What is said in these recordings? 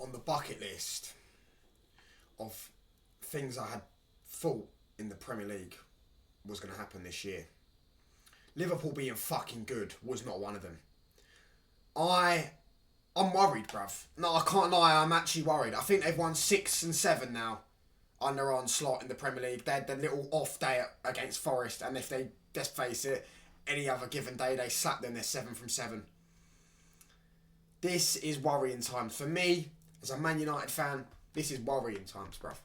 on the bucket list of things I had thought in the Premier League was going to happen this year. Liverpool being fucking good was not one of them. I'm worried, bruv. No, I can't lie, I'm actually worried. I think they've won 6 and 7 now under Arne Slot in the Premier League. They had the little off day against Forest, and if they, let's face it, any other given day they slap them, they're 7 from 7. This is worrying times. For me, as a Man United fan, this is worrying times, bruv.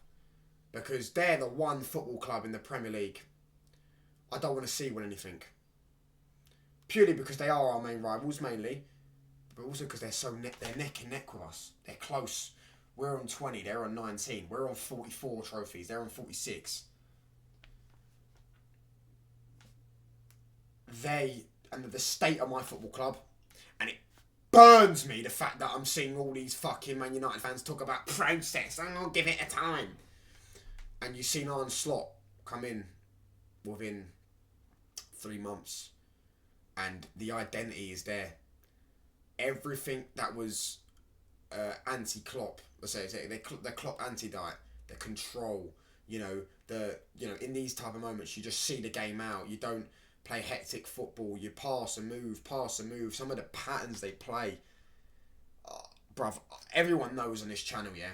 Because they're the one football club in the Premier League I don't want to see win anything. Purely because they are our main rivals, mainly. But also because they're neck and neck with us. They're close. We're on 20, they're on 19. We're on 44 trophies, they're on 46. And the state of my football club, and it burns me the fact that I'm seeing all these fucking Man United fans talk about process, and I'll give it a time. And you've seen Arne Slot come in within 3 months, and the identity is there. Everything that was anti-Klopp, let's say the Klopp anti-diet, the control, in these type of moments, you just see the game out. You don't play hectic football. You pass and move. Some of the patterns they play, bruv, everyone knows on this channel, yeah,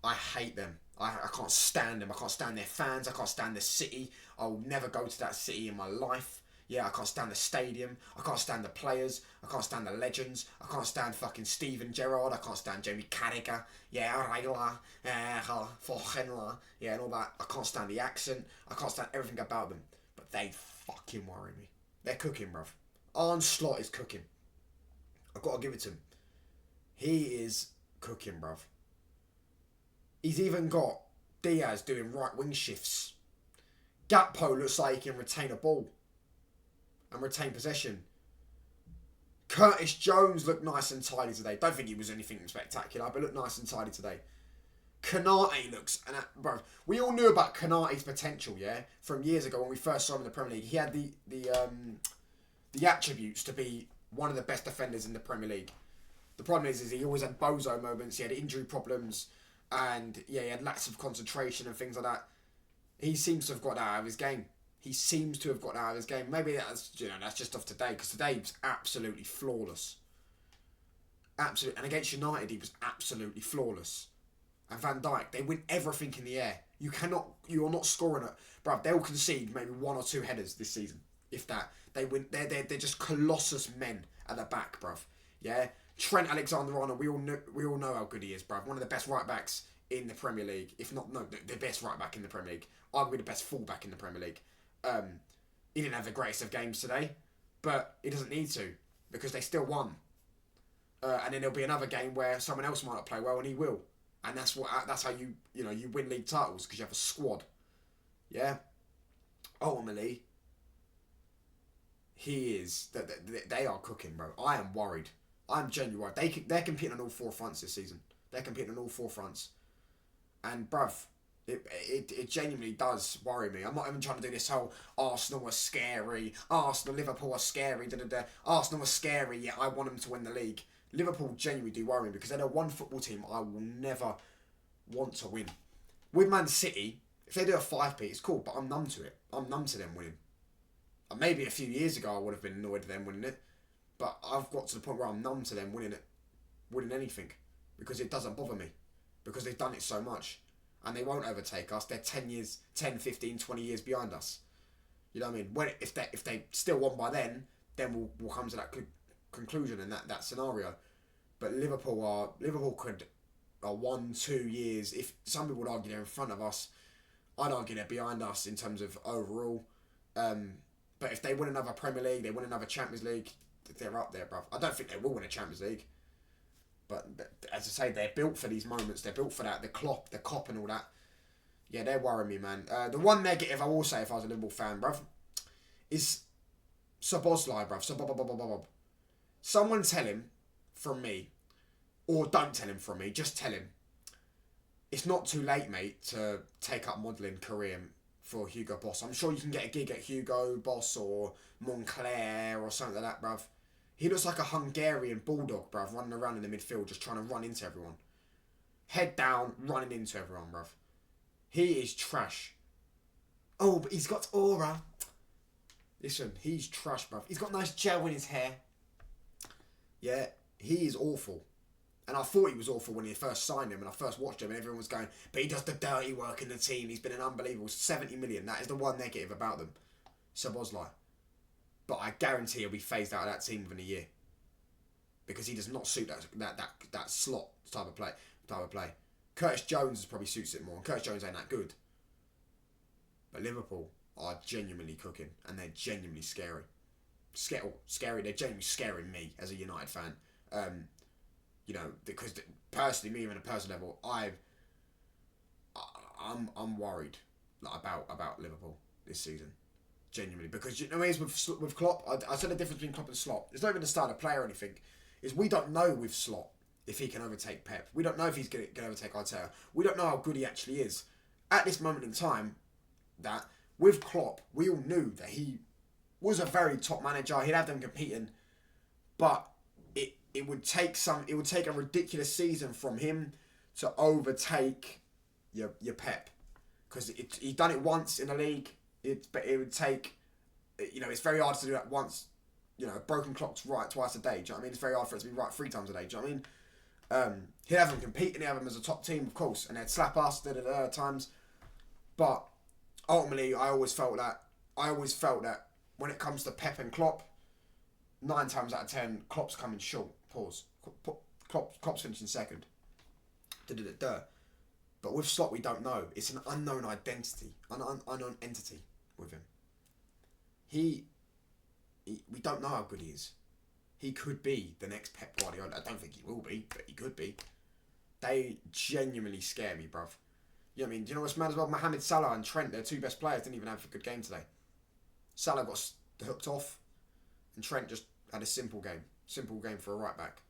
I hate them. I can't stand them. I can't stand their fans. I can't stand the city. I will never go to that city in my life. Yeah, I can't stand the stadium. I can't stand the players. I can't stand the legends. I can't stand fucking Steven Gerrard. I can't stand Jamie Carragher. Yeah, Raila, Forgenla. Yeah, and all that. I can't stand the accent. I can't stand everything about them. But they fucking worry me. They're cooking, bruv. Arne Slot is cooking. I've got to give it to him. He is cooking, bruv. He's even got Diaz doing right wing shifts. Gakpo looks like he can retain a ball and retain possession. Curtis Jones looked nice and tidy today. Don't think he was anything spectacular, but looked nice and tidy today. Konate looks... bro, we all knew about Konate's potential, yeah? From years ago when we first saw him in the Premier League. He had the attributes to be one of the best defenders in the Premier League. The problem is he always had bozo moments. He had injury problems. And, yeah, he had lacks of concentration and things like that. He seems to have got that out of his game. Maybe that's just off today, because today he was absolutely flawless. Absolutely. And against United, he was absolutely flawless. And Van Dijk, they win everything in the air. You are not scoring it. Bruv, they'll concede maybe 1 or 2 headers this season. If that. They win. They're just colossus men at the back, bruv. Yeah? Trent AlexanderArnold, we all know how good he is, bruv. One of the best right backs in the Premier League. If not, no, the best right back in the Premier League. Arguably the best full back in the Premier League. He didn't have the greatest of games today, but he doesn't need to, because they still won. And then there'll be another game where someone else might not play well, and he will. And that's how you win league titles, because you have a squad. Yeah. Ultimately, they are cooking, bro. I am worried. I'm genuinely worried. They're competing on all 4 fronts this season. And bruv, it genuinely does worry me. I'm not even trying to do this whole Arsenal are scary, Liverpool are scary, Arsenal are scary, yeah, I want them to win the league. Liverpool genuinely do worry me, because they're the one football team I will never want to win. With Man City, if they do a 5-peat, it's cool, but I'm numb to it. I'm numb to them winning. And maybe a few years ago I would have been annoyed with them winning it, but I've got to the point where I'm numb to them winning anything, because it doesn't bother me, because they've done it so much. And they won't overtake us. They're 10, 15, 20 years behind us. You know what I mean? If they still won by then we'll come to that conclusion and that scenario. But Liverpool are 1, 2 years. If some people would argue they're in front of us, I'd argue they're behind us in terms of overall. But if they win another Premier League, they win another Champions League, they're up there, bruv. I don't think they will win a Champions League. But as I say, they're built for these moments. They're built for that. The cop and all that. Yeah, they're worrying me, man. The one negative I will say, if I was a Liverpool fan, bruv, is Szoboszlai, bruv. Someone tell him from me, or don't tell him from me, just tell him, it's not too late, mate, to take up modelling career for Hugo Boss. I'm sure you can get a gig at Hugo Boss or Montclair or something like that, bruv. He looks like a Hungarian bulldog, bruv, running around in the midfield just trying to run into everyone. head down, running into everyone, bruv. He is trash. Oh, but he's got aura. Listen, he's trash, bruv. He's got nice gel in his hair. Yeah, he is awful. And I thought he was awful when he first signed him and I first watched him and everyone was going, but he does the dirty work in the team. He's been an unbelievable 70 million. That is the one negative about them. Szoboszlai. But I guarantee he'll be phased out of that team within a year. Because he does not suit that slot type of play. Curtis Jones probably suits it more. And Curtis Jones ain't that good. But Liverpool are genuinely cooking. And they're genuinely scary. Scary. They're genuinely scaring me as a United fan. You know, because personally, me on a personal level, I'm worried about Liverpool this season. Genuinely. Because you know what it is with Klopp? I said the difference between Klopp and Slot. It's not even the style of play or anything. Is we don't know with Slot if he can overtake Pep. We don't know if he's going to overtake Arteta. We don't know how good he actually is. At this moment in time, that with Klopp, we all knew that he was a very top manager. He'd have them competing, but it would take a ridiculous season from him to overtake your Pep, because he's done it once in the league. But it would take, you know, it's very hard to do that once. You know, a broken clock's right twice a day. Do you know what I mean? It's very hard for it to be right 3 times a day. Do you know what I mean? He'd have them compete and he'd have them as a top team, of course, and they'd slap us at times. But ultimately, I always felt that when it comes to Pep and Klopp, 9 times out of 10, Klopp's coming short. Pause. Klopp's finishing second. But with Slot, we don't know. It's an unknown identity, unknown entity with him. We don't know how good he is. He could be the next Pep Guardiola. I don't think he will be, but he could be. They genuinely scare me, bruv. You know what I mean? Do you know what's mad as well? Mohamed Salah and Trent, their 2 best players, didn't even have a good game today. Salah got hooked off, and Trent just had a simple game for a right back.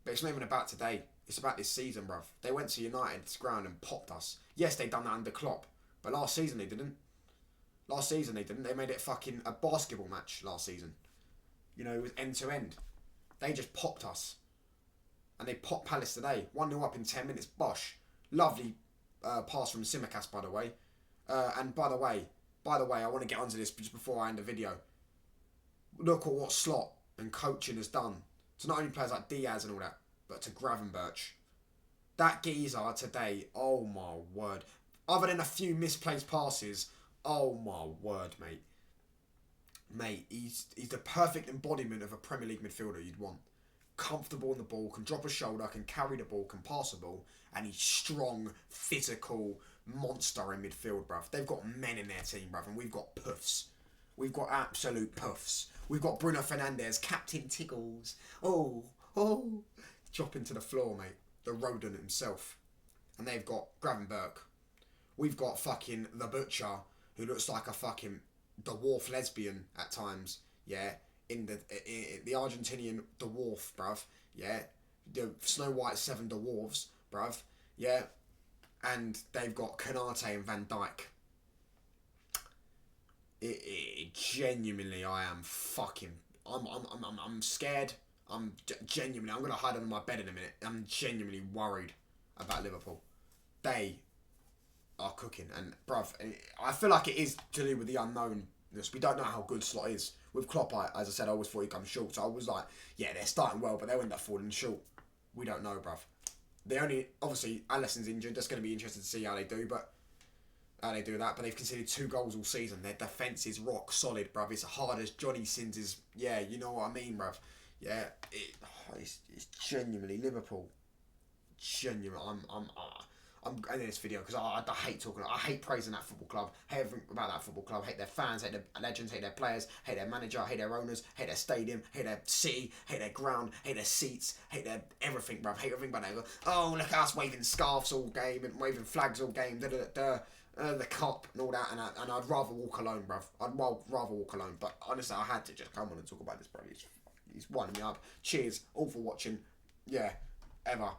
But it's not even about today. It's about this season, bruv. They went to United's ground and popped us. Yes, they done that under Klopp, but last season they didn't. They made it fucking a basketball match last season. You know, it was end to end. They just popped us. And they popped Palace today. 1-0 up in 10 minutes. Bosh. Lovely pass from Tsimikas, by the way. And by the way, I want to get onto this just before I end the video. Look at what Slot and coaching has done to not only players like Diaz and all that, but to Gravenberch. That geezer today, oh my word. Other than a few misplaced passes, oh my word, mate. Mate, he's the perfect embodiment of a Premier League midfielder you'd want. Comfortable on the ball, can drop a shoulder, can carry the ball, can pass the ball, and he's strong, physical monster in midfield, bruv. They've got men in their team, bruv, and we've got puffs. We've got absolute puffs. We've got Bruno Fernandes, Captain Tiggles. Oh, dropping to the floor, mate. The rodent himself. And they've got Gravenberch. We've got fucking the Butcher, who looks like a fucking dwarf lesbian at times. Yeah, in the Argentinian dwarf, bruv. Yeah, the Snow White 7 dwarves, bruv. Yeah, and they've got Kanate and Van Dijk. Genuinely, I am fucking. I'm scared. I'm gonna hide under my bed in a minute. I'm genuinely worried about Liverpool. They are cooking, and bruv, I feel like it is to do with the unknownness. We don't know how good Slot is. With Klopp, as I said, I always thought he'd come short. So I was like, yeah, they're starting well, but they'll end up falling short. We don't know, bruv. Obviously, Alisson's injured. That's going to be interesting to see how they do, but they've conceded 2 goals all season. Their defence is rock solid, bruv. It's hard as Johnny Sins is. Yeah, you know what I mean, bruv. Yeah, it's genuinely Liverpool. Genuine. I'm ending this video because I hate talking. I hate praising that football club. Hate everything about that football club. Hate their fans. Hate their legends. Hate their players. Hate their manager. Hate their owners. Hate their stadium. Hate their city. Hate their ground. Hate their seats. Hate their everything, bruv. Hate everything. But they go, oh, look at us waving scarves all game and waving flags all game. The cop and all that. And I'd rather walk alone, bruv. I'd rather walk alone. But honestly, I had to just come on and talk about this, bruv. He's winding me up. Cheers all for watching. Yeah, ever.